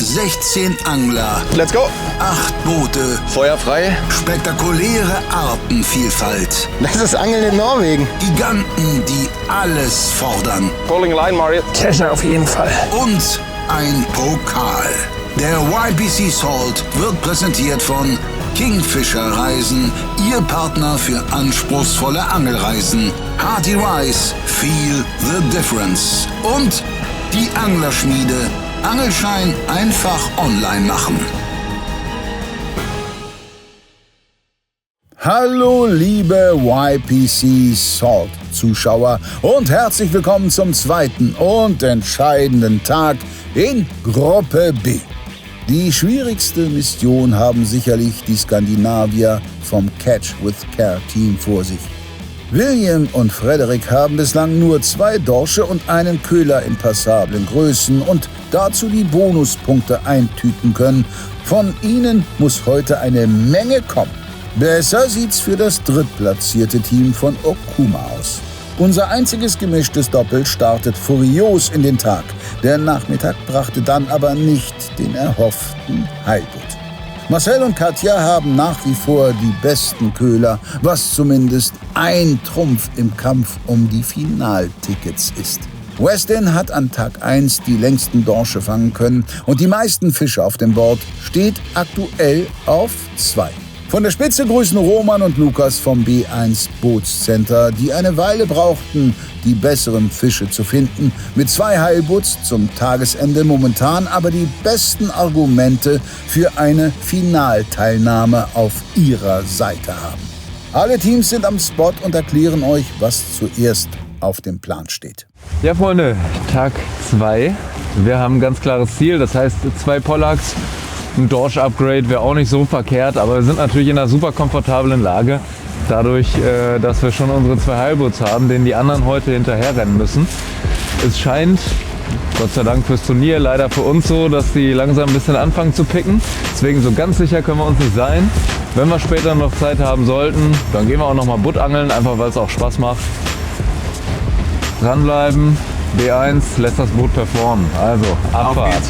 16 Angler. Let's go. 8 Boote. Feuer frei. Spektakuläre Artenvielfalt. Das ist Angeln in Norwegen. Giganten, die alles fordern. Pulling line, Mario. Kescher auf jeden Fall. Und ein Pokal. Der YPC Salt wird präsentiert von Kingfisher Reisen, Ihr Partner für anspruchsvolle Angelreisen. Hearty Rice, feel the difference. Und die Anglerschmiede. Angelschein einfach online machen. Hallo liebe YPC Salt Zuschauer und herzlich willkommen zum zweiten und entscheidenden Tag in Gruppe B. Die schwierigste Mission haben sicherlich die Skandinavier vom Catch with Care Team vor sich. William und Frederik haben bislang nur 2 Dorsche und einen Köhler in passablen Größen und dazu die Bonuspunkte eintüten können. Von ihnen muss heute eine Menge kommen. Besser sieht's für das drittplatzierte Team von Okuma aus. Unser einziges gemischtes Doppel startet furios in den Tag. Der Nachmittag brachte dann aber nicht den erhofften Heilbutt. Marcel und Katja haben nach wie vor die besten Köhler, was zumindest ein Trumpf im Kampf um die Finaltickets ist. Westin hat an Tag 1 die längsten Dorsche fangen können und die meisten Fische auf dem Board steht aktuell auf 2. Von der Spitze grüßen Roman und Lukas vom B1 Bootscenter, die eine Weile brauchten, die besseren Fische zu finden, mit 2 Heilbutts zum Tagesende momentan aber die besten Argumente für eine Finalteilnahme auf ihrer Seite haben. Alle Teams sind am Spot und erklären euch, was zuerst auf dem Plan steht. Ja Freunde, Tag 2. Wir haben ein ganz klares Ziel, das heißt 2 Pollacks. Ein Dorsch-Upgrade wäre auch nicht so verkehrt, aber wir sind natürlich in einer super komfortablen Lage. Dadurch, dass wir schon unsere 2 Heilbutts haben, denen die anderen heute hinterherrennen müssen. Es scheint, Gott sei Dank fürs Turnier, leider für uns so, dass die langsam ein bisschen anfangen zu picken. Deswegen so ganz sicher können wir uns nicht sein. Wenn wir später noch Zeit haben sollten, dann gehen wir auch noch mal Buttangeln, einfach weil es auch Spaß macht. Dranbleiben, B1 lässt das Boot performen. Also, Abfahrt.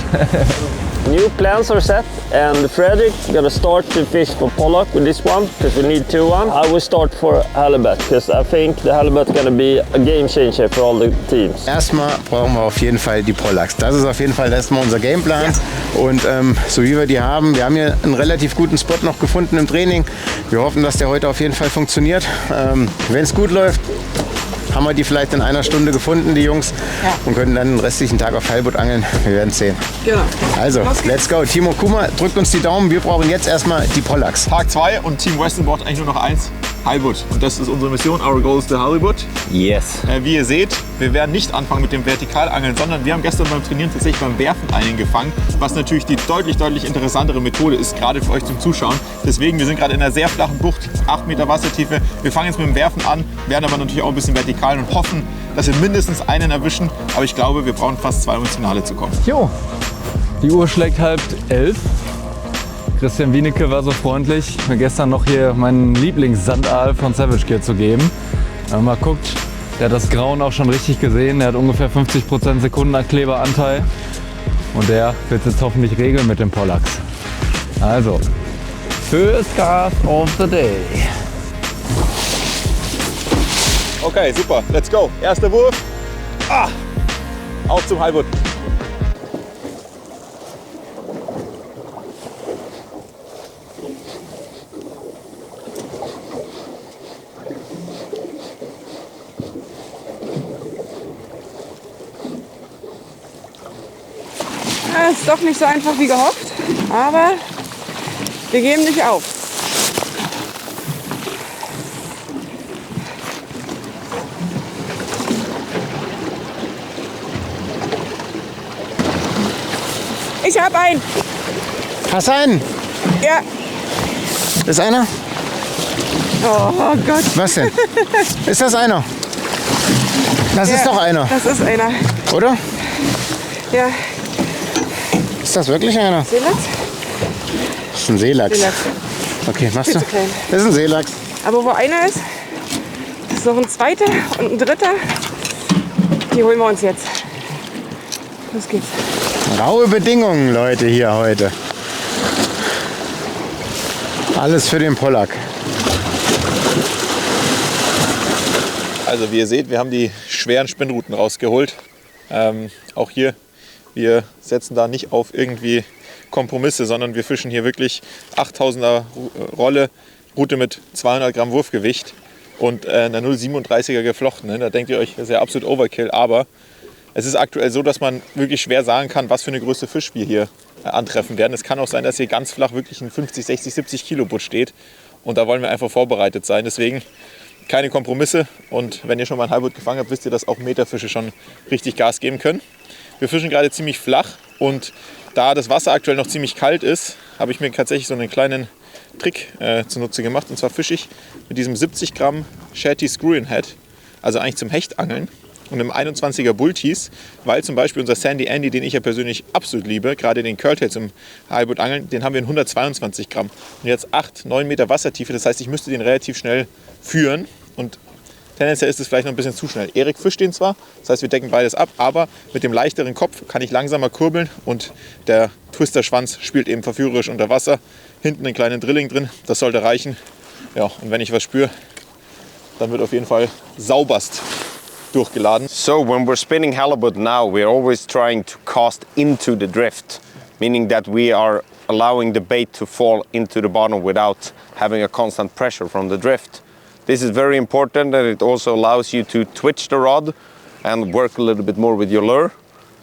New plans are set, and Fredrik gonna start to fish for pollock with this one because we need 2-1. I will start for halibut because I think the halibut gonna be a game changer for all the teams. Erstmal brauchen wir auf jeden Fall die Pollacks. Das ist auf jeden Fall erstmal unser Gameplan. Ja. Und so wie wir die haben, wir haben hier einen relativ guten Spot noch gefunden im Training. Wir hoffen, dass der heute auf jeden Fall funktioniert. Wenn es gut läuft, haben wir die vielleicht in einer Stunde gefunden, die Jungs, und können dann den restlichen Tag auf Heilbutt angeln. Wir werden es sehen. Genau. Also, let's go. Team Okuma drückt uns die Daumen. Wir brauchen jetzt erstmal die Pollacks. Tag 2 und Team Westin braucht eigentlich nur noch 1. Heilbutt. Und das ist unsere Mission. Our goal is the Halibut. Yes. Wie ihr seht, wir werden nicht anfangen mit dem Vertikalangeln, sondern wir haben gestern beim Trainieren tatsächlich beim Werfen einen gefangen, was natürlich die deutlich interessantere Methode ist, gerade für euch zum Zuschauen. Deswegen, wir sind gerade in einer sehr flachen Bucht, 8 Meter Wassertiefe. Wir fangen jetzt mit dem Werfen an, werden aber natürlich auch ein bisschen vertikal und hoffen, dass wir mindestens einen erwischen. Aber ich glaube, wir brauchen fast 2, um ins Finale zu kommen. Jo, die Uhr schlägt 10:30. Christian Wienecke war so freundlich, mir gestern noch hier meinen Lieblingsandaal von Savage Gear zu geben. Wenn man mal guckt, der hat das Grauen auch schon richtig gesehen. Der hat ungefähr 50% Sekundenkleberanteil. Und der wird jetzt hoffentlich regeln mit den Pollacks. Also, first cast of the day. Okay, super. Let's go. Erster Wurf. Auf zum Heilbutt. Ist doch nicht so einfach wie gehofft, aber wir geben nicht auf. Ich habe einen. Hast du einen? Ja. Ist einer? Oh Gott. Was denn? Ist das einer? Das ist doch einer, Das ist einer. oder? Ja. Ist das wirklich einer? Seelachs? Das ist ein Seelachs. Seelachs. Okay, machst du? Viel zu klein. Das ist ein Seelachs. Aber wo einer ist noch ein zweiter und ein dritter. Die holen wir uns jetzt. Los geht's. Raue Bedingungen, Leute, hier heute. Alles für den Pollack. Also wie ihr seht, wir haben die schweren Spinnruten rausgeholt. Auch hier, wir setzen da nicht auf irgendwie Kompromisse, sondern wir fischen hier wirklich 8000er Route mit 200 Gramm Wurfgewicht und einer 0,37er geflochten. Da denkt ihr euch, das ist ja absolut Overkill, aber es ist aktuell so, dass man wirklich schwer sagen kann, was für eine Größe Fisch wir hier antreffen werden. Es kann auch sein, dass hier ganz flach wirklich ein 50, 60, 70 Kilo Butt steht und da wollen wir einfach vorbereitet sein. Deswegen keine Kompromisse und wenn ihr schon mal ein Halbbutt gefangen habt, wisst ihr, dass auch Meterfische schon richtig Gas geben können. Wir fischen gerade ziemlich flach und da das Wasser aktuell noch ziemlich kalt ist, habe ich mir tatsächlich so einen kleinen Trick zunutze gemacht. Und zwar fische ich mit diesem 70 Gramm Shetty Screw-in-Head, also eigentlich zum Hechtangeln, und einem 21er Bulltease, weil zum Beispiel unser Sandy Andy, den ich ja persönlich absolut liebe, gerade den Curltail zum Halbbuttangeln, den haben wir in 122 Gramm. Und jetzt 8, 9 Meter Wassertiefe, das heißt, ich müsste den relativ schnell führen und tendenziell ist es vielleicht noch ein bisschen zu schnell. Erik fischt den zwar, das heißt, wir decken beides ab, aber mit dem leichteren Kopf kann ich langsamer kurbeln und der Twister-Schwanz spielt eben verführerisch unter Wasser. Hinten einen kleinen Drilling drin, das sollte reichen. Ja, und wenn ich was spüre, dann wird auf jeden Fall sauberst durchgeladen. So when we're spinning halibut now, we're always trying to cast into the drift, meaning that we are allowing the bait to fall into the bottom without having a constant pressure from the drift. This is very important, and it also allows you to twitch the rod and work a little bit more with your lure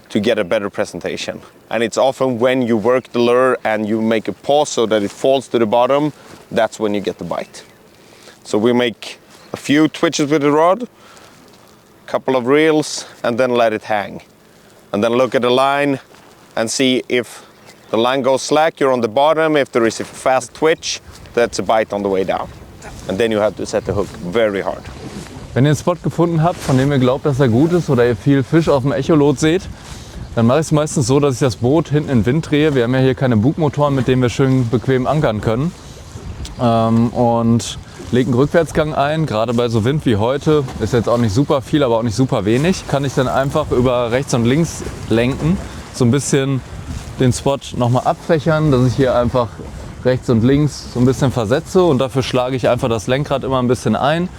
to get a better presentation. And it's often when you work the lure and you make a pause so that it falls to the bottom, that's when you get the bite. So we make a few twitches with the rod, couple of reels, and then let it hang. And then look at the line and see if the line goes slack, you're on the bottom. If there is a fast twitch, that's a bite on the way down. And then you have to set the hook very hard. Wenn ihr einen Spot gefunden habt, von dem ihr glaubt, dass er gut ist, oder ihr viel Fisch auf dem Echolot seht, dann mache ich es meistens so, dass ich das Boot hinten in den Wind drehe. Wir haben ja hier keine Bugmotoren, mit denen wir schön bequem ankern können. Und lege einen Rückwärtsgang ein, gerade bei so Wind wie heute, ist jetzt auch nicht super viel, aber auch nicht super wenig, kann ich dann einfach über rechts und links lenken, so ein bisschen den Spot nochmal abfächern, dass ich hier einfach rechts und links so ein bisschen versetze und dafür schlage ich einfach das Lenkrad immer ein bisschen ein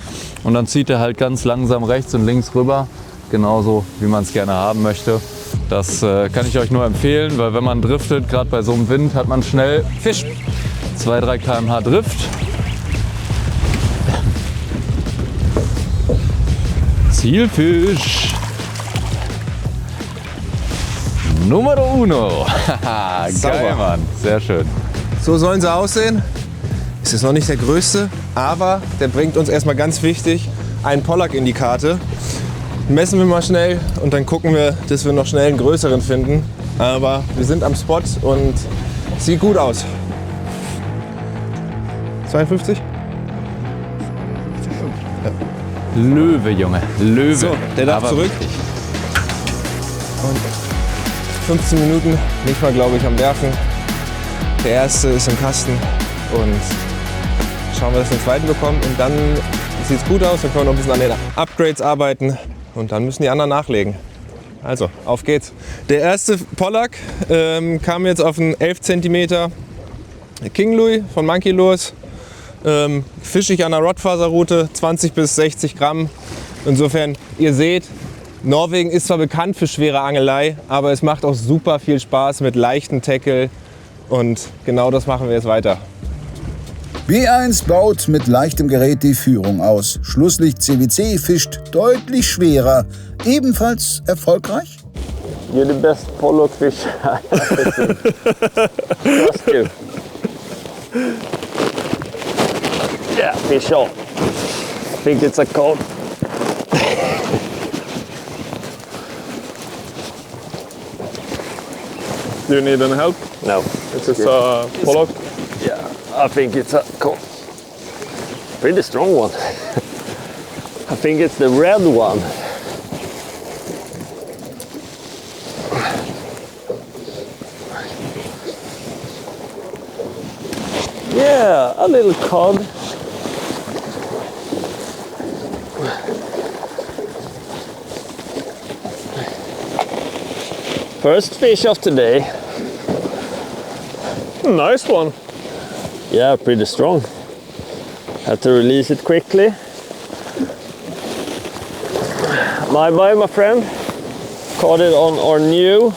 und dann zieht er halt ganz langsam rechts und links rüber, genauso wie man es gerne haben möchte. Das kann ich euch nur empfehlen, weil wenn man driftet, gerade bei so einem Wind, hat man schnell Fisch, 2-3 km/h Drift. Zielfisch Numero uno. Geil, Mann. Sehr schön. So sollen sie aussehen. Es ist noch nicht der größte, aber der bringt uns erstmal ganz wichtig einen Pollack in die Karte. Messen wir mal schnell und dann gucken wir, dass wir noch schnell einen größeren finden. Aber wir sind am Spot und sieht gut aus. 52? Löwe, Junge. Löwe. So, der darf aber zurück. Richtig. Und 15 Minuten, nicht mal, glaube ich, am Werfen. Der erste ist im Kasten und schauen wir, dass wir den zweiten bekommen. Und dann sieht es gut aus, dann können wir noch ein bisschen an den Upgrades arbeiten und dann müssen die anderen nachlegen. Also, auf geht's. Der erste Pollack kam jetzt auf einen 11 cm King Louis von Monkey Lures. Fische ich an der Rodfaserroute, 20 bis 60 Gramm. Insofern, ihr seht, Norwegen ist zwar bekannt für schwere Angelei, aber es macht auch super viel Spaß mit leichten Tackle und genau das machen wir jetzt weiter. B1 baut mit leichtem Gerät die Führung aus. Schlusslicht CWC fischt deutlich schwerer. Ebenfalls erfolgreich? You're the best Pollack fish I ever seen. Trust you. Yeah, fish on. I think it's a cod. Do you need any help? No. Is this a Pollack? Yeah, I think it's a cod. Pretty strong one. I think it's the red one. Yeah, a little cod. First fish of today. Nice one. Yeah, pretty strong. Have to release it quickly. My friend caught it on our new.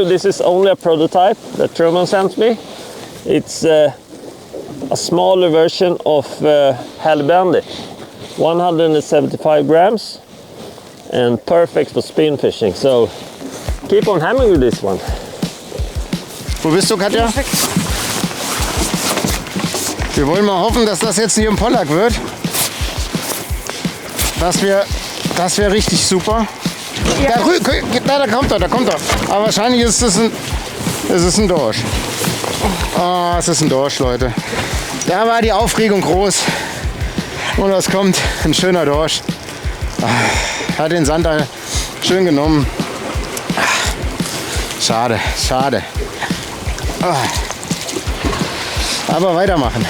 This is only a prototype that Truman sent me. It's a smaller version of Halibut, 175 grams, and perfect for spin fishing. So keep on hammering with this one. Wo bist du, Katja? Wir wollen mal hoffen, dass das jetzt hier ein Pollack wird. Das wäre richtig super. Ja. Da kommt er. Aber wahrscheinlich ist es ein Dorsch. Oh, es ist ein Dorsch, Leute. Da war die Aufregung groß. Und was kommt? Ein schöner Dorsch. Hat den Sand schön genommen. Schade. Aber weitermachen.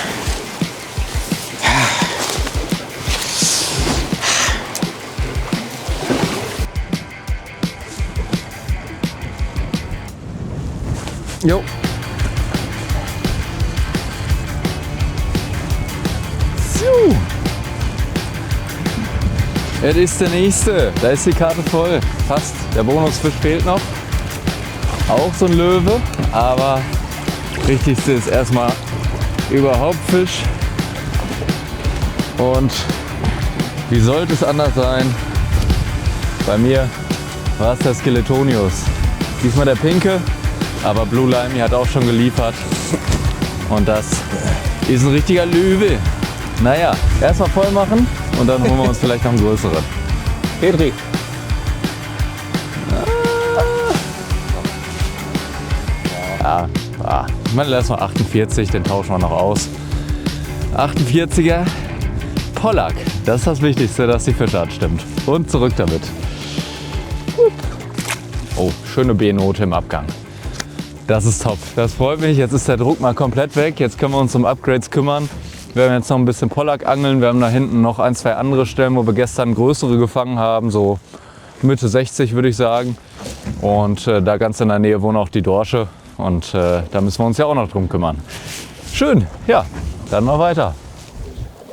Jo. So. Es ist der nächste. Da ist die Karte voll. Fast. Der Bonusfisch fehlt noch. Auch so ein Löwe. Aber wichtigste ist erstmal überhaupt Fisch. Und wie sollte es anders sein? Bei mir war es der Skeletonius. Diesmal der pinke. Aber Blue Limey hat auch schon geliefert. Und das ist ein richtiger Löwe. Naja, erstmal voll machen und dann holen wir uns vielleicht noch einen größeren. Petri. Ja, ich meine, lass mal 48, den tauschen wir noch aus. 48er Pollack. Das ist das Wichtigste, dass die Fischart stimmt. Und zurück damit. Oh, schöne B-Note im Abgang. Das ist top. Das freut mich. Jetzt ist der Druck mal komplett weg. Jetzt können wir uns um Upgrades kümmern. Wir werden jetzt noch ein bisschen Pollack angeln. Wir haben da hinten noch 1, 2 andere Stellen, wo wir gestern größere gefangen haben. So Mitte 60 würde ich sagen. Und da ganz in der Nähe wohnen auch die Dorsche. Und da müssen wir uns ja auch noch drum kümmern. Schön. Ja, dann mal weiter.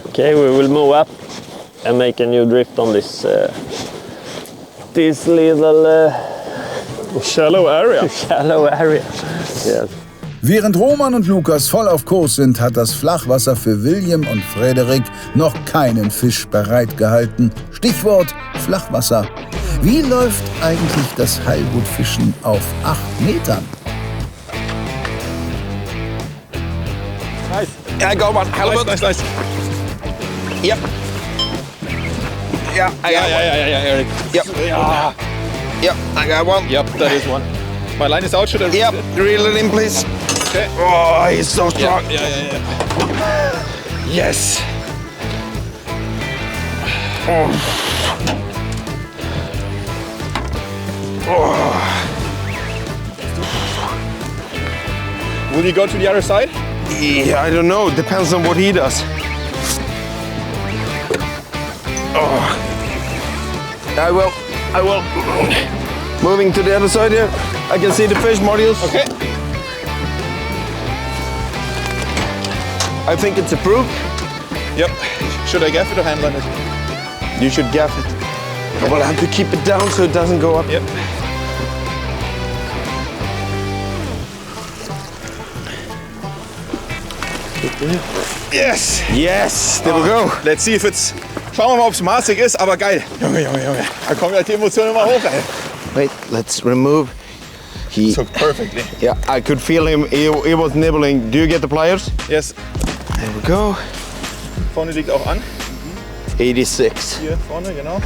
Okay, we will move up and make a new drift on this little shallow area. Yes. Während Roman und Lukas voll auf Kurs sind, hat das Flachwasser für William und Frederik noch keinen Fisch bereitgehalten. Stichwort Flachwasser. Wie läuft eigentlich das Heilbuttfischen auf 8 Metern? Nice. Yeah, go on. Halibut. Nice. Yep. Yeah, Eric. Yep. Yeah. Yep, I got one. Yep, that is one. My line is out, should I reel it? Reel it in, please. Okay. Oh, he's so strong. Yeah. Yes. Oh. Will you go to the other side? Yeah, I don't know. Depends on what he does. Oh. I will. Moving to the other side here. I can see the fish, Marius. Okay. I think it's approved. Yep. Should I gaff it or hand line it? You should gaff it. I will have to keep it down so it doesn't go up. Yep. Yes! Yes, there we go. Let's see if it's... Schauen wir mal, ob es maßig ist, aber geil. Junge. Da kommen ja die Emotionen immer hoch, ey. Wait, let's remove. He took perfectly. Yeah, I could feel him. He was nibbling. Do you get the pliers? Yes. There we go. Vorne liegt auch an. 86. Hier vorne, genau.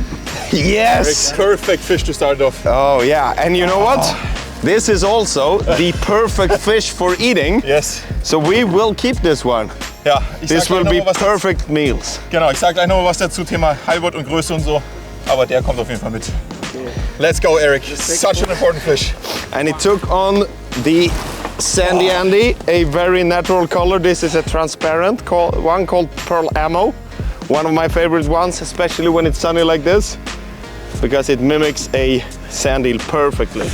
Yes! Perfect fish to start off. Oh yeah, and you know what? This is also the perfect fish for eating. Yes. So we will keep this one. Ja, This will be perfect meals. Genau, ich sag gleich noch mal was dazu, Thema Heilbutt und Größe und so. Aber der kommt auf jeden Fall mit. Let's go, Eric. Such an important fish. And it took on the Sandy Andy, a very natural color. This is a transparent one called Pearl Ammo. One of my favorite ones, especially when it's sunny like this, because it mimics a sand eel perfectly.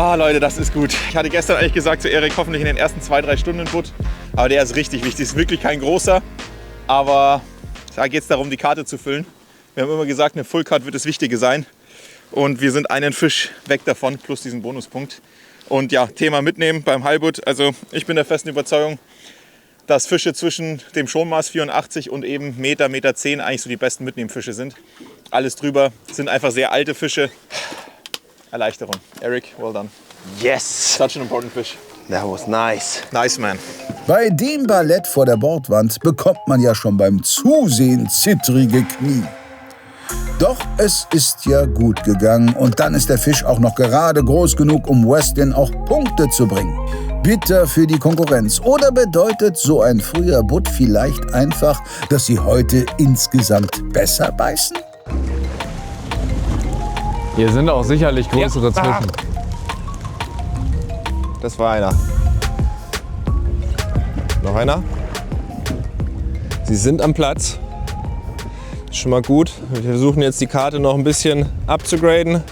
Oh Leute, das ist gut. Ich hatte gestern eigentlich gesagt zu Erik, hoffentlich in den ersten 2-3 Stunden einen Butt. Aber der ist richtig wichtig. Ist wirklich kein großer. Aber da geht es darum, die Karte zu füllen. Wir haben immer gesagt, eine Full Card wird das Wichtige sein. Und wir sind einen Fisch weg davon, plus diesen Bonuspunkt. Und ja, Thema mitnehmen beim Halbut. Also ich bin der festen Überzeugung, dass Fische zwischen dem Schonmaß 84 und eben Meter, Meter 10 eigentlich so die besten Mitnehmfische sind. Alles drüber sind einfach sehr alte Fische. Erleichterung. Eric, well done. Yes, Such an important fish. that was nice. Nice, man. Bei dem Ballett vor der Bordwand bekommt man ja schon beim Zusehen zittrige Knie. Doch es ist ja gut gegangen und dann ist der Fisch auch noch gerade groß genug, um Westin auch Punkte zu bringen. Bitter für die Konkurrenz. Oder bedeutet so ein früher Butt vielleicht einfach, dass sie heute insgesamt besser beißen? Hier sind auch sicherlich größere zwischen. Das war einer. Noch einer. Sie sind am Platz. Schon mal gut. Wir versuchen jetzt die Karte noch ein bisschen abzugraden.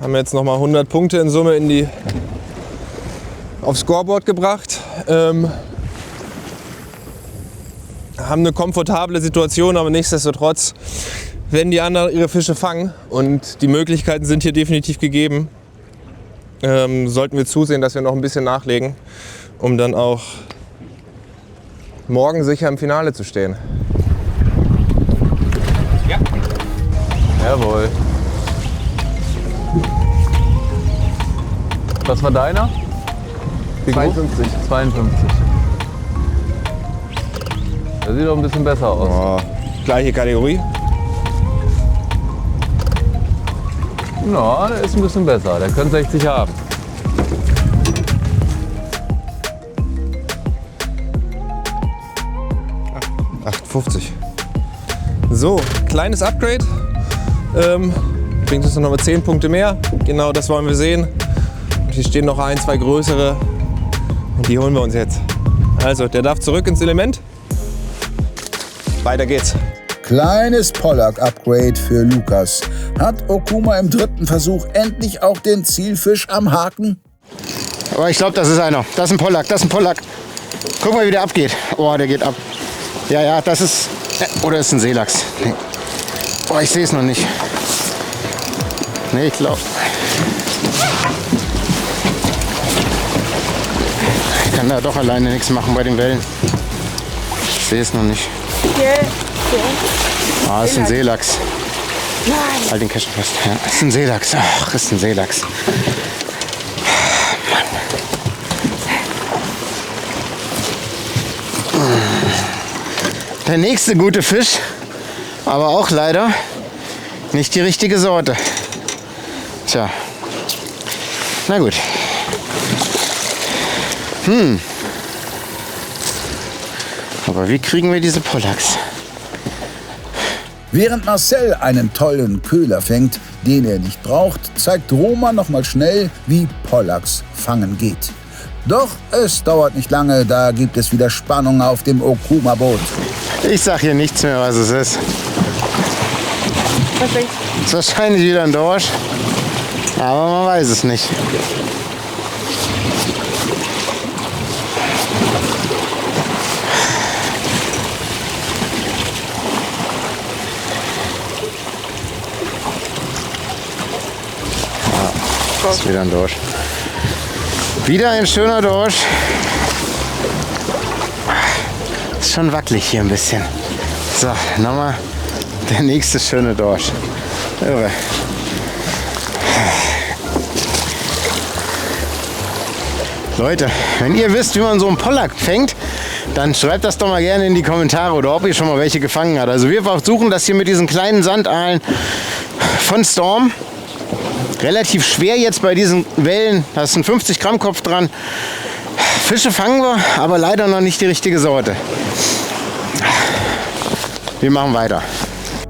Haben jetzt noch mal 100 Punkte in Summe aufs Scoreboard gebracht. Haben eine komfortable Situation, aber nichtsdestotrotz werden die anderen ihre Fische fangen und die Möglichkeiten sind hier definitiv gegeben. Sollten wir zusehen, dass wir noch ein bisschen nachlegen, um dann auch morgen sicher im Finale zu stehen. Ja. Jawohl. Was war deiner? Wie groß? 52. Der sieht doch ein bisschen besser aus. Oh, gleiche Kategorie. Na, der ist ein bisschen besser. Der könnte 60 haben. $8,50. So, kleines Upgrade. Bringt uns noch mal 10 Punkte mehr. Genau das wollen wir sehen. Und hier stehen noch 1, 2 größere. Und die holen wir uns jetzt. Also, der darf zurück ins Element. Weiter geht's. Kleines Pollack-Upgrade für Lukas. Hat Okuma im 3. Versuch endlich auch den Zielfisch am Haken? Aber ich glaube, das ist einer. Das ist ein Pollack, das ist ein Pollack. Guck mal, wie der abgeht. Oh, der geht ab. Ja, ja, das ist... Oder ist ein Seelachs. Nee. Oh, ich sehe es noch nicht. Nee, ich glaube... Ich kann da doch alleine nichts machen bei den Wellen. Ich sehe es noch nicht. Ah, das ist ein Seelachs. Nein. Halt den Kescher fest. Ja, das ist ein Seelachs. Ach, das ist ein Seelachs. Der nächste gute Fisch, aber auch leider nicht die richtige Sorte. Tja, na gut. Aber wie kriegen wir diese Pollacks? Während Marcel einen tollen Köhler fängt, den er nicht braucht, zeigt Roman noch mal schnell, wie Pollacks fangen geht. Doch es dauert nicht lange, da gibt es wieder Spannung auf dem Okuma-Boot. Ich sag hier nichts mehr, was es ist. Was denkst Es ist wahrscheinlich wieder ein Dorsch, aber man weiß es nicht. Das ist wieder ein Dorsch. Wieder ein schöner Dorsch. Ist schon wackelig hier ein bisschen. So, nochmal der nächste schöne Dorsch. Irre. Leute, wenn ihr wisst, wie man so einen Pollack fängt, dann schreibt das doch mal gerne in die Kommentare oder ob ihr schon mal welche gefangen habt. Also wir versuchen das hier mit diesen kleinen Sandaalen von Storm. Relativ schwer jetzt bei diesen Wellen. Da ist ein 50 Gramm Kopf dran. Fische fangen wir, aber leider noch nicht die richtige Sorte. Wir machen weiter.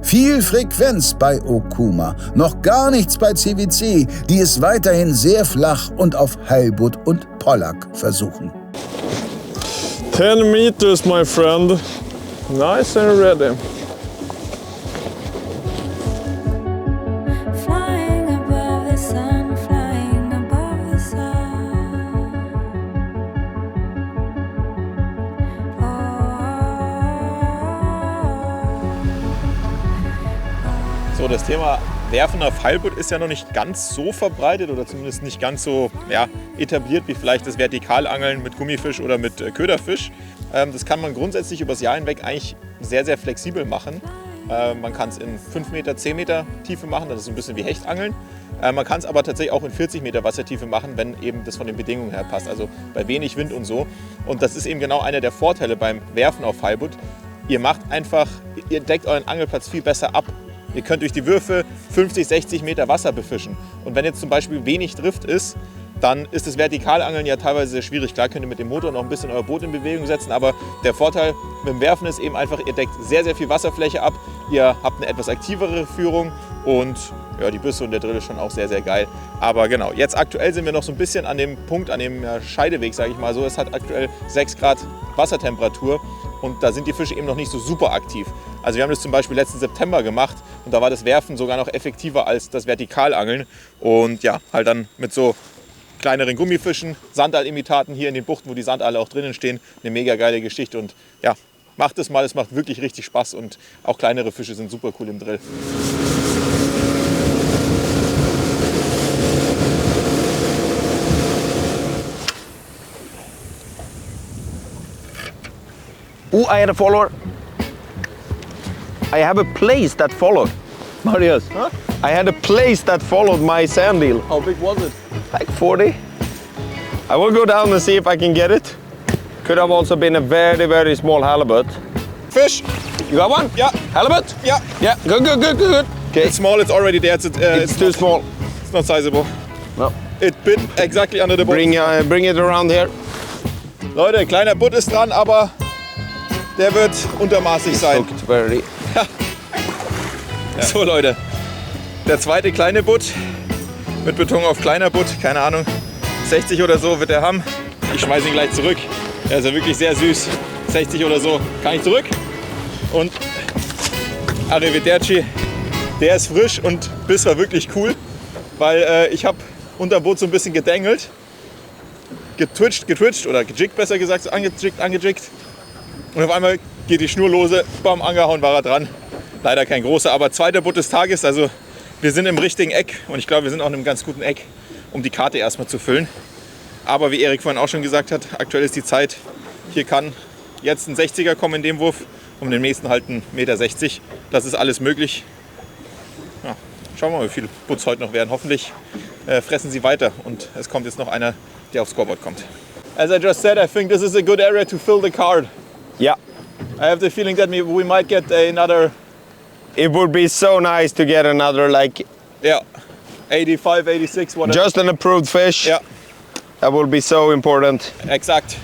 Viel Frequenz bei Okuma, noch gar nichts bei CWC, die es weiterhin sehr flach und auf Halbut und Pollack versuchen. 10 meters, my friend. Nice and ready. Flying above the sun, flying above the Thema Werfen auf Heilbutt ist ja noch nicht ganz so verbreitet oder zumindest nicht ganz so etabliert wie vielleicht das Vertikalangeln mit Gummifisch oder mit Köderfisch. Das kann man grundsätzlich übers Jahr hinweg eigentlich sehr, sehr flexibel machen. Man kann es in 5 Meter, 10 Meter Tiefe machen, das ist so ein bisschen wie Hechtangeln. Man kann es aber tatsächlich auch in 40 Meter Wassertiefe machen, wenn eben das von den Bedingungen her passt, also bei wenig Wind und so. Und das ist eben genau einer der Vorteile beim Werfen auf Heilbutt. Ihr deckt euren Angelplatz viel besser ab. Ihr könnt durch die Würfe 50, 60 Meter Wasser befischen. Und wenn jetzt zum Beispiel wenig Drift ist, dann ist das Vertikalangeln ja teilweise sehr schwierig. Klar könnt ihr mit dem Motor noch ein bisschen euer Boot in Bewegung setzen, aber der Vorteil mit dem Werfen ist eben einfach, ihr deckt sehr, sehr viel Wasserfläche ab. Ihr habt eine etwas aktivere Führung und ja, die Büsse und der Drill ist schon auch sehr, sehr geil. Aber genau, jetzt aktuell sind wir noch so ein bisschen an dem Punkt, an dem Scheideweg, sage ich mal so. Es hat aktuell 6 Grad Wassertemperatur und da sind die Fische eben noch nicht so super aktiv. Also wir haben das zum Beispiel letzten September gemacht und da war das Werfen sogar noch effektiver als das Vertikalangeln. Und ja, halt dann mit so kleineren Gummifischen, Sandaal-Imitaten hier in den Buchten, wo die Sandaale auch drinnen stehen. Eine mega geile Geschichte und ja, macht es mal, es macht wirklich richtig Spaß und auch kleinere Fische sind super cool im Drill. Oh, I had a follower. I have a place that followed. Marius, huh? I had a place that followed my sand eel. How big was it? Like 40. I will go down and see if I can get it. Could have also been a very, very small halibut. Fish. You got one? Yeah. Halibut? Yeah. Yeah, good, good, good, good. Okay. It's small, it's already there. It's too small. It's not sizable. No. It bit exactly under the boat. Bring it around here. Leute, kleiner Butt ist dran, aber der wird untermaßig sein. Hooked very. Ja. So Leute, der zweite kleine Butt, mit Betonung auf kleiner Butt, keine Ahnung, 60 oder so wird er haben. Ich schmeiße ihn gleich zurück. Er ist ja wirklich sehr süß. 60 oder so kann ich zurück. Und Arrivederci, der ist frisch und Biss war wirklich cool, weil ich habe unterm Boot so ein bisschen gedengelt, getwitcht oder gejiggt besser gesagt, so angejiggt. Und auf einmal geht die Schnur lose, bam, angehauen war er dran. Leider kein großer, aber zweiter Butt des Tages. Also wir sind im richtigen Eck und ich glaube, wir sind auch in einem ganz guten Eck, um die Karte erstmal zu füllen. Aber wie Erik vorhin auch schon gesagt hat, aktuell ist die Zeit, hier kann jetzt ein 60er kommen in dem Wurf und im nächsten halt ein 1,60 Meter. Das ist alles möglich. Ja, schauen wir mal, wie viele Butts heute noch werden. Hoffentlich fressen sie weiter und es kommt jetzt noch einer, der aufs Scoreboard kommt. As I just said, I think this is a good area to fill the card. Yeah. I have the feeling that we might get another. It would be so nice to get another, like, yeah, 85, 86, whatever. Just an approved fish. Yeah. That will be so important. Exakt.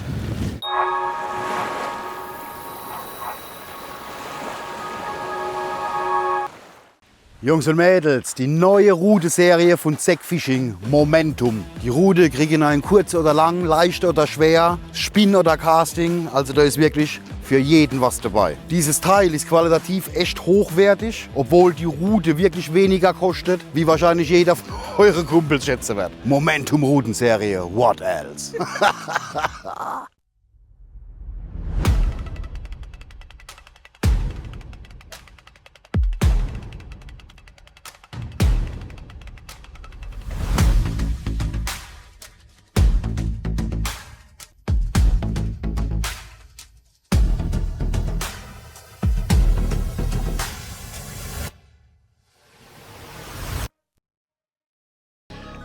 Jungs und Mädels, die neue Rudeserie von Zec Fishing, Momentum. Die Rute kriegen einen kurz oder lang, leicht oder schwer, Spin oder Casting, also da ist wirklich für jeden was dabei. Dieses Teil ist qualitativ echt hochwertig, obwohl die Rute wirklich weniger kostet, wie wahrscheinlich jeder von euren Kumpels schätzen wird. Momentum Rudenserie, what else?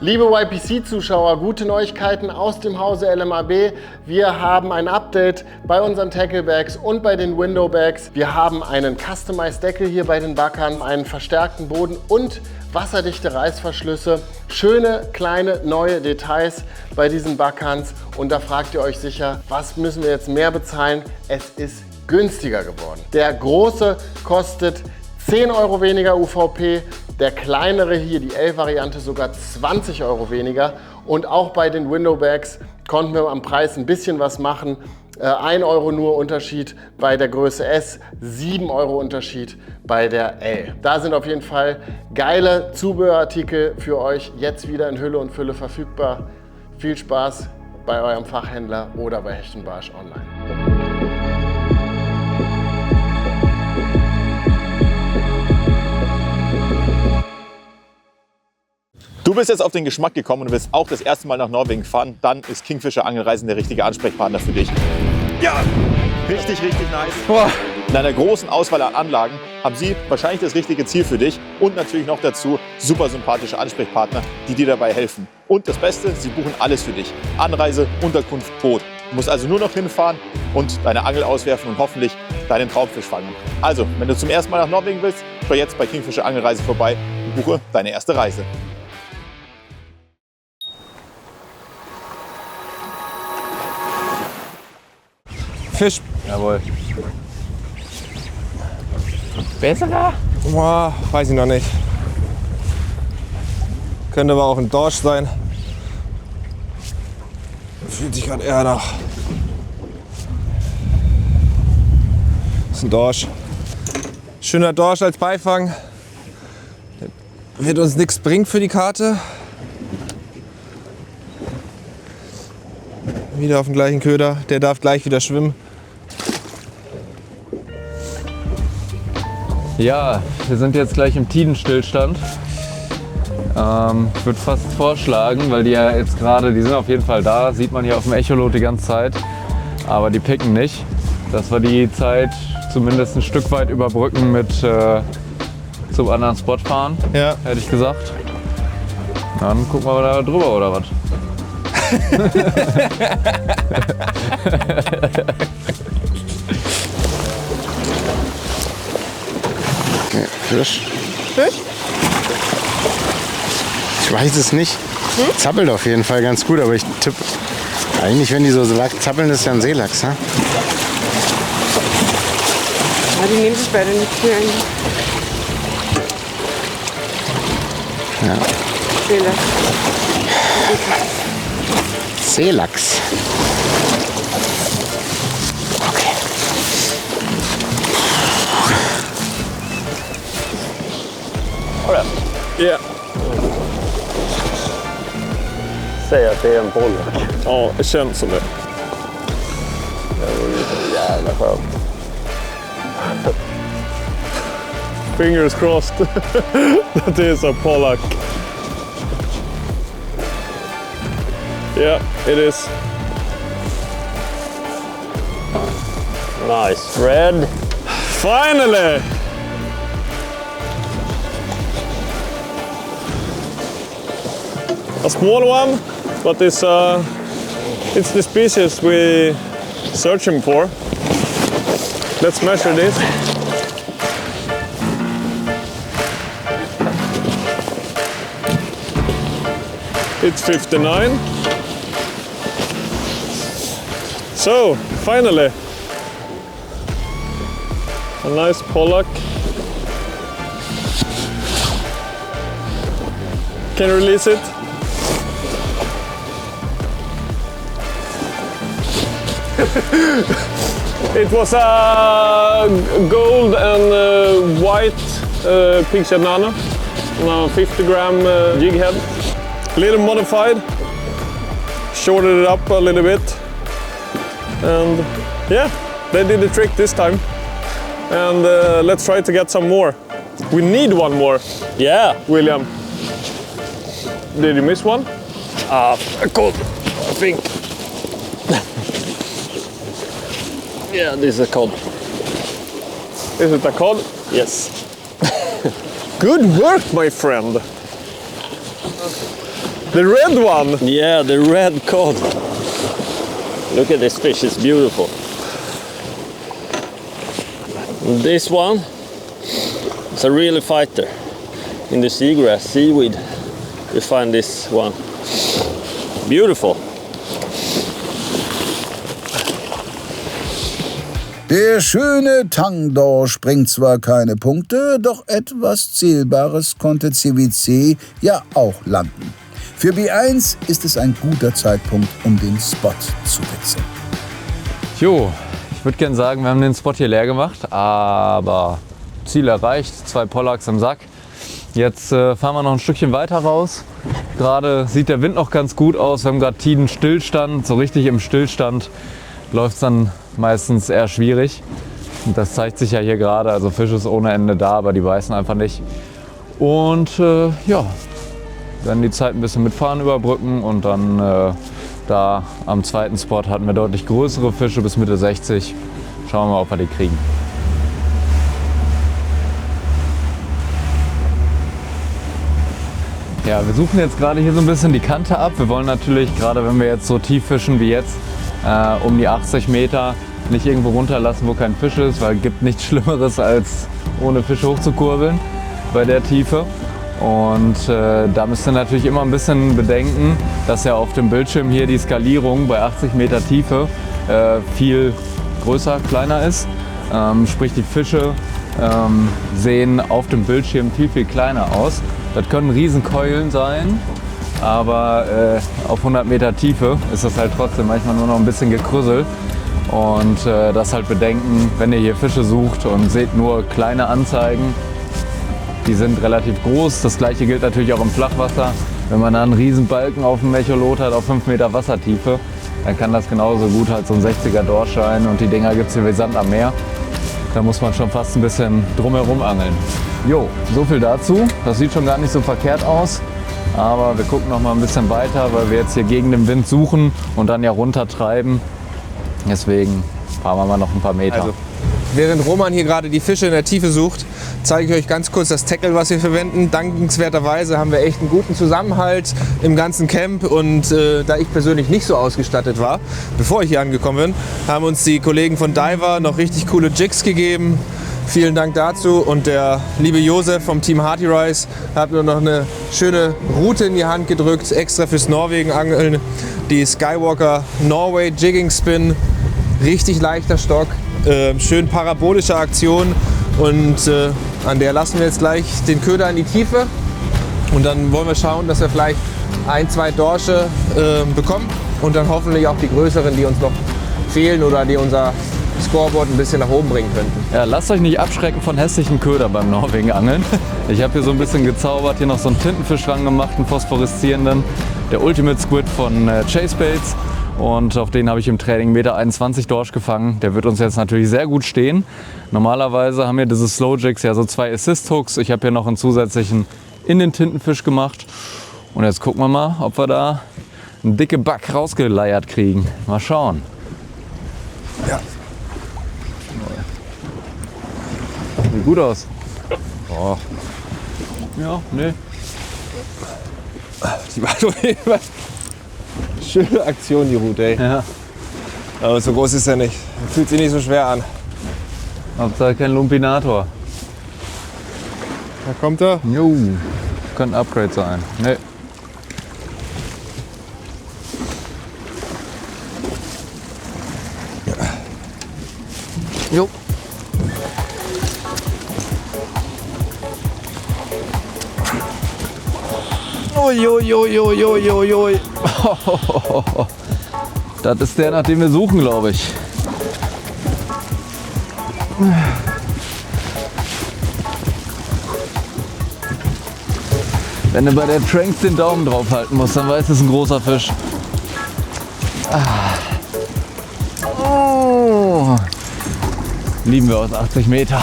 Liebe YPC-Zuschauer, gute Neuigkeiten aus dem Hause LMAB. Wir haben ein Update bei unseren Tacklebags und bei den Windowbags. Wir haben einen Customized Deckel hier bei den Backern, einen verstärkten Boden und wasserdichte Reißverschlüsse. Schöne, kleine, neue Details bei diesen Backers. Und da fragt ihr euch sicher, was müssen wir jetzt mehr bezahlen? Es ist günstiger geworden. Der große kostet 10 Euro weniger UVP, der kleinere hier, die L-Variante, sogar 20 Euro weniger. Und auch bei den Windowbags konnten wir am Preis ein bisschen was machen. 1 Euro nur Unterschied bei der Größe S, 7 Euro Unterschied bei der L. Da sind auf jeden Fall geile Zubehörartikel für euch jetzt wieder in Hülle und Fülle verfügbar. Viel Spaß bei eurem Fachhändler oder bei Hecht & Barsch online. Du bist jetzt auf den Geschmack gekommen und willst auch das erste Mal nach Norwegen fahren, dann ist Kingfisher Angelreisen der richtige Ansprechpartner für dich. Ja, richtig, richtig nice. Boah. In einer großen Auswahl an Anlagen haben sie wahrscheinlich das richtige Ziel für dich und natürlich noch dazu super sympathische Ansprechpartner, die dir dabei helfen. Und das Beste, sie buchen alles für dich. Anreise, Unterkunft, Boot. Du musst also nur noch hinfahren und deine Angel auswerfen und hoffentlich deinen Traumfisch fangen. Also, wenn du zum ersten Mal nach Norwegen willst, schau jetzt bei Kingfisher Angelreise vorbei und buche deine erste Reise. Fisch. Jawohl. Besserer? Boah, weiß ich noch nicht. Könnte aber auch ein Dorsch sein. Fühlt sich gerade eher nach. Das ist ein Dorsch. Schöner Dorsch als Beifang. Wird uns nichts bringen für die Karte. Wieder auf dem gleichen Köder. Der darf gleich wieder schwimmen. Ja, wir sind jetzt gleich im Tidenstillstand. Ich würde fast vorschlagen, weil die ja jetzt gerade, die sind auf jeden Fall da, sieht man hier auf dem Echolot die ganze Zeit, aber die picken nicht. Dass wir die Zeit zumindest ein Stück weit überbrücken mit zum anderen Spot fahren, ja. Hätte ich gesagt. Dann gucken wir da drüber oder was? Okay, Fisch. Fisch? Ich weiß es nicht. Zappelt auf jeden Fall ganz gut, aber ich tippe. Eigentlich, wenn die so zappeln, ist ja ein Seelachs, ne? Ja, die nehmen sich beide nicht viel ein. Ja. Seelachs. Seelachs. Okay. Har du? Ja. Säg att det är en pollack. Ja, det känns som det. Det vore ju så jävla skönt. Fingers crossed that is a pollack. Yeah, it is. Nice. Red. Finally! A small one, but it's the species we searching for. Let's measure this. It's 59. So, finally, a nice pollack. Can you release it? It was a gold and white pighead nano, 50-gram jig head. A little modified, shorted it up a little bit, and yeah, they did the trick this time. And let's try to get some more. We need one more. Yeah, William. Did you miss one? A cod, I think. Yeah, this is a cod. Is it a cod? Yes. Good work, my friend. The red one. Yeah, the red cod. Look at this fish, it's beautiful. This one is a real fighter. In the seagrass, seaweed, you find this one. Beautiful. Der schöne Tangdorsch bringt zwar keine Punkte, doch etwas Zählbares konnte CWC ja auch landen. Für B1 ist es ein guter Zeitpunkt, um den Spot zu wechseln. Jo, ich würde gerne sagen, wir haben den Spot hier leer gemacht, aber Ziel erreicht, 2 Pollacks im Sack. Jetzt fahren wir noch ein Stückchen weiter raus. Gerade sieht der Wind noch ganz gut aus, wir haben gerade Tidenstillstand, so richtig im Stillstand läuft es dann meistens eher schwierig. Und das zeigt sich ja hier gerade, also Fisch ist ohne Ende da, aber die beißen einfach nicht. Und ja, werden die Zeit ein bisschen mit Fahren überbrücken und dann da am zweiten Spot hatten wir deutlich größere Fische bis Mitte 60. Schauen wir mal, ob wir die kriegen. Ja, wir suchen jetzt gerade hier so ein bisschen die Kante ab. Wir wollen natürlich, gerade wenn wir jetzt so tief fischen wie jetzt, um die 80 Meter nicht irgendwo runterlassen, wo kein Fisch ist, weil es gibt nichts Schlimmeres, als ohne Fisch hochzukurbeln bei der Tiefe. Und da müsst ihr natürlich immer ein bisschen bedenken, dass ja auf dem Bildschirm hier die Skalierung bei 80 Meter Tiefe viel größer, kleiner ist. Sprich, die Fische sehen auf dem Bildschirm viel, viel kleiner aus. Das können Riesenkeulen sein, aber auf 100 Meter Tiefe ist das halt trotzdem manchmal nur noch ein bisschen gekrüsselt. Und das halt bedenken, wenn ihr hier Fische sucht und seht nur kleine Anzeigen, die sind relativ groß. Das gleiche gilt natürlich auch im Flachwasser. Wenn man da einen riesen Balken auf dem Echolot hat auf 5 Meter Wassertiefe, dann kann das genauso gut halt so ein 60er Dorsch sein und die Dinger gibt es hier wie Sand am Meer. Da muss man schon fast ein bisschen drumherum angeln. Jo, so viel dazu. Das sieht schon gar nicht so verkehrt aus. Aber wir gucken noch mal ein bisschen weiter, weil wir jetzt hier gegen den Wind suchen und dann ja runter treiben. Deswegen fahren wir mal noch ein paar Meter. Also, während Roman hier gerade die Fische in der Tiefe sucht, zeige ich euch ganz kurz das Tackle, was wir verwenden. Dankenswerterweise haben wir echt einen guten Zusammenhalt im ganzen Camp. Und da ich persönlich nicht so ausgestattet war, bevor ich hier angekommen bin, haben uns die Kollegen von Diver noch richtig coole Jigs gegeben. Vielen Dank dazu. Und der liebe Josef vom Team Hearty Rise hat mir noch eine schöne Route in die Hand gedrückt, extra fürs Norwegen-Angeln. Die Skywalker Norway Jigging Spin. Richtig leichter Stock, schön parabolische Aktion. Und an der lassen wir jetzt gleich den Köder in die Tiefe. Und dann wollen wir schauen, dass wir vielleicht 1, 2 Dorsche bekommen. Und dann hoffentlich auch die größeren, die uns noch fehlen oder die unser Scoreboard ein bisschen nach oben bringen könnten. Ja, lasst euch nicht abschrecken von hässlichen Köder beim Norwegen-Angeln. Ich habe hier so ein bisschen gezaubert, hier noch so einen Tintenfisch dran gemacht, einen phosphoreszierenden. Der Ultimate Squid von Chase Baits. Und auf den habe ich im Training 1,21 Meter Dorsch gefangen. Der wird uns jetzt natürlich sehr gut stehen. Normalerweise haben wir diese Slow Jigs ja so 2 Assist Hooks. Ich habe hier noch einen zusätzlichen in den Tintenfisch gemacht. Und jetzt gucken wir mal, ob wir da einen dicke Back rausgeleiert kriegen. Mal schauen. Ja. Sieht gut aus. Oh. Ja, ne. Die war doch schöne Aktion, die Route, ey. Ja. Aber so groß ist er nicht. Fühlt sich nicht so schwer an. Hauptsache kein Lumpinator. Da kommt er. Jo. Könnte ein Upgrade sein. Ne. Jo. Uiuiuiuiui. Das ist der, nach dem wir suchen, glaube ich. Wenn du bei der Tranks den Daumen drauf halten musst, dann weißt du, es ist ein großer Fisch. Oh. Lieben wir aus 80 Meter.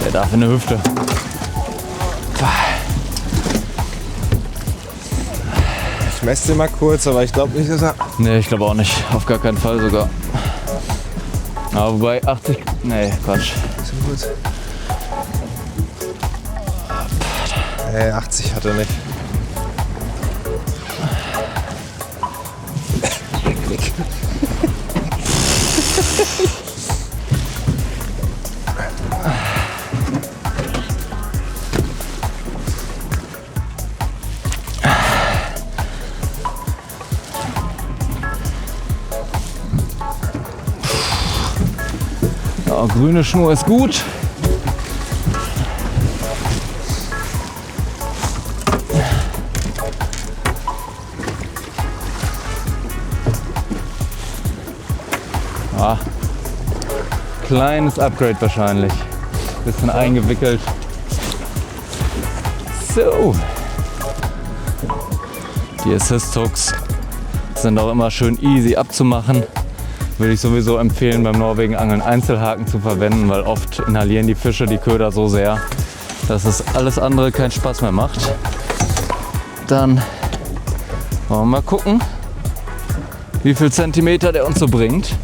Der darf in eine Hüfte. Ich messe den mal kurz, aber ich glaube nicht, dass er... Nee, ich glaube auch nicht. Auf gar keinen Fall sogar. Aber bei 80... Nee, Quatsch. Nee, 80 hat er nicht. Klick. Ja, grüne Schnur ist gut. Kleines Upgrade wahrscheinlich. Bisschen eingewickelt. So. Die Assist Hooks sind auch immer schön easy abzumachen. Würde ich sowieso empfehlen, beim Norwegen-Angeln Einzelhaken zu verwenden, weil oft inhalieren die Fische die Köder so sehr, dass es alles andere keinen Spaß mehr macht. Dann wollen wir mal gucken, wie viel Zentimeter der uns so bringt.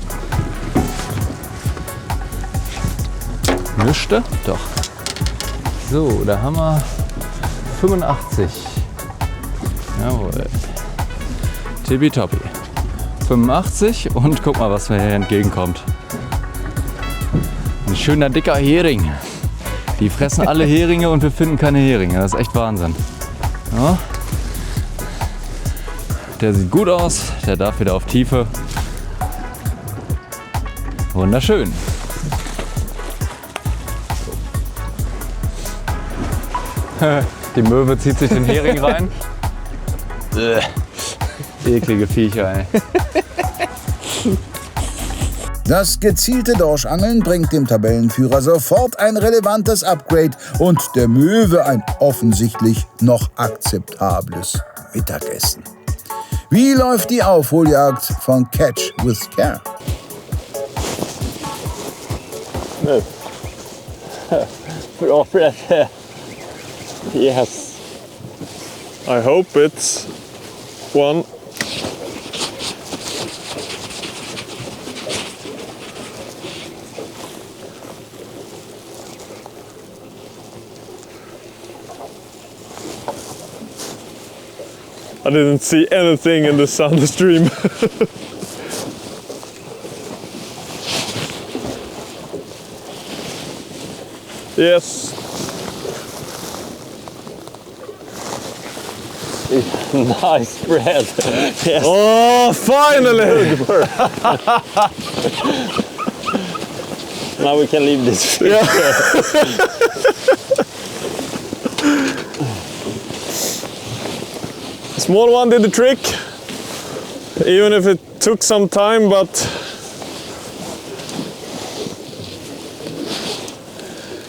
Müsste? Doch. So, da haben wir 85. Jawohl. Tippitoppi. 85 und guck mal, was mir hier entgegenkommt. Ein schöner dicker Hering. Die fressen alle Heringe und wir finden keine Heringe. Das ist echt Wahnsinn. Ja. Der sieht gut aus. Der darf wieder auf Tiefe. Wunderschön. Die Möwe zieht sich den Hering rein. Eklige Viecher, ey. Das gezielte Dorschangeln bringt dem Tabellenführer sofort ein relevantes Upgrade und der Möwe ein offensichtlich noch akzeptables Mittagessen. Wie läuft die Aufholjagd von Catch with Care? Bra Fred. Yes. I hope it's one. I didn't see anything in the sound stream. Yes. Nice spread. Yes. Oh, finally! Now we can leave this. Yeah. Small one did the trick, even if it took some time, but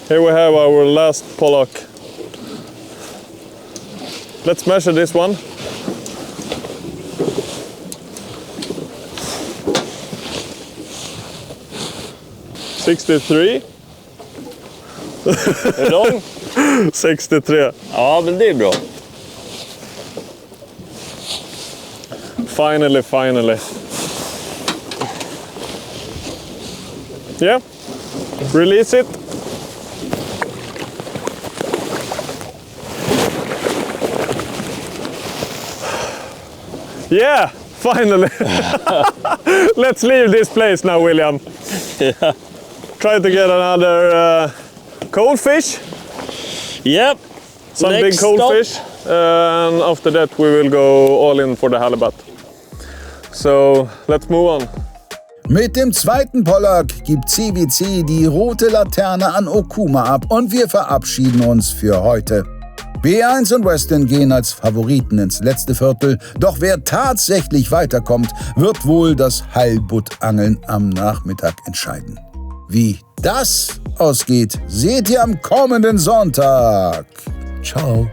here we have our last pollock. Let's measure this one. $63. Hur lång? 63. Ja, men det är bra. Finally. Yeah. Release it. Yeah, finally. Let's leave this place now, William. Yeah. Try to get another cold fish. Yep. Some Next big cold stop. fish. And after that we will go all in for the halibut. So, let's move on. Mit dem zweiten Pollack gibt CWC die rote Laterne an Okuma ab und wir verabschieden uns für heute. B1 und Westin gehen als Favoriten ins letzte Viertel, doch wer tatsächlich weiterkommt, wird wohl das Heilbuttangeln am Nachmittag entscheiden. Wie das ausgeht, seht ihr am kommenden Sonntag. Ciao.